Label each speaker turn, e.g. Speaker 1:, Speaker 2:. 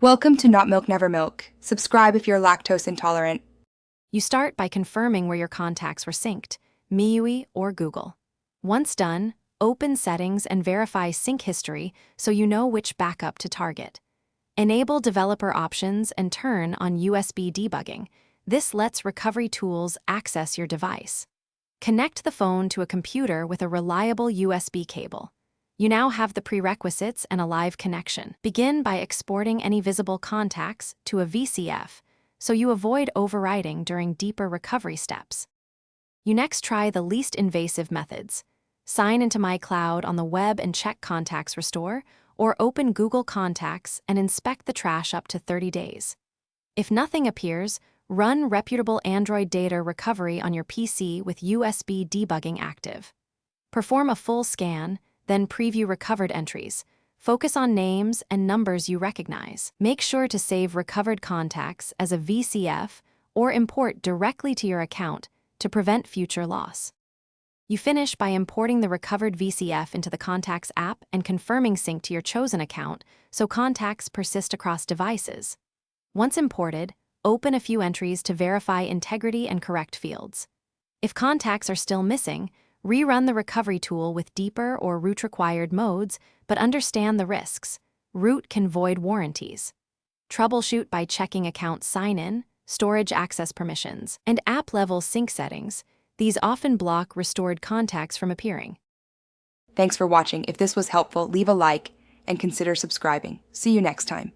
Speaker 1: Welcome to Not Milk Never Milk. Subscribe if you're lactose intolerant.
Speaker 2: You start by confirming where your contacts were synced, MIUI or Google. Once done, open Settings and verify sync history so you know which backup to target. Enable developer options and turn on USB debugging. This lets recovery tools access your device. Connect the phone to a computer with a reliable USB cable. You now have the prerequisites and a live connection. Begin by exporting any visible contacts to a VCF, so you avoid overwriting during deeper recovery steps. You next try the least invasive methods. Sign into MyCloud on the web and check Contacts Restore, or open Google Contacts and inspect the trash up to 30 days. If nothing appears, run reputable Android data recovery on your PC with USB debugging active. Perform a full scan, then preview recovered entries. Focus on names and numbers you recognize. Make sure to save recovered contacts as a VCF or import directly to your account to prevent future loss. You finish by importing the recovered VCF into the Contacts app and confirming sync to your chosen account so contacts persist across devices. Once imported, open a few entries to verify integrity and correct fields. If contacts are still missing, rerun the recovery tool with deeper or root-required modes, but understand the risks. Root can void warranties. Troubleshoot by checking account sign-in, storage access permissions, and app-level sync settings. These often block restored contacts from appearing.
Speaker 1: Thanks for watching. If this was helpful, leave a like and consider subscribing. See you next time.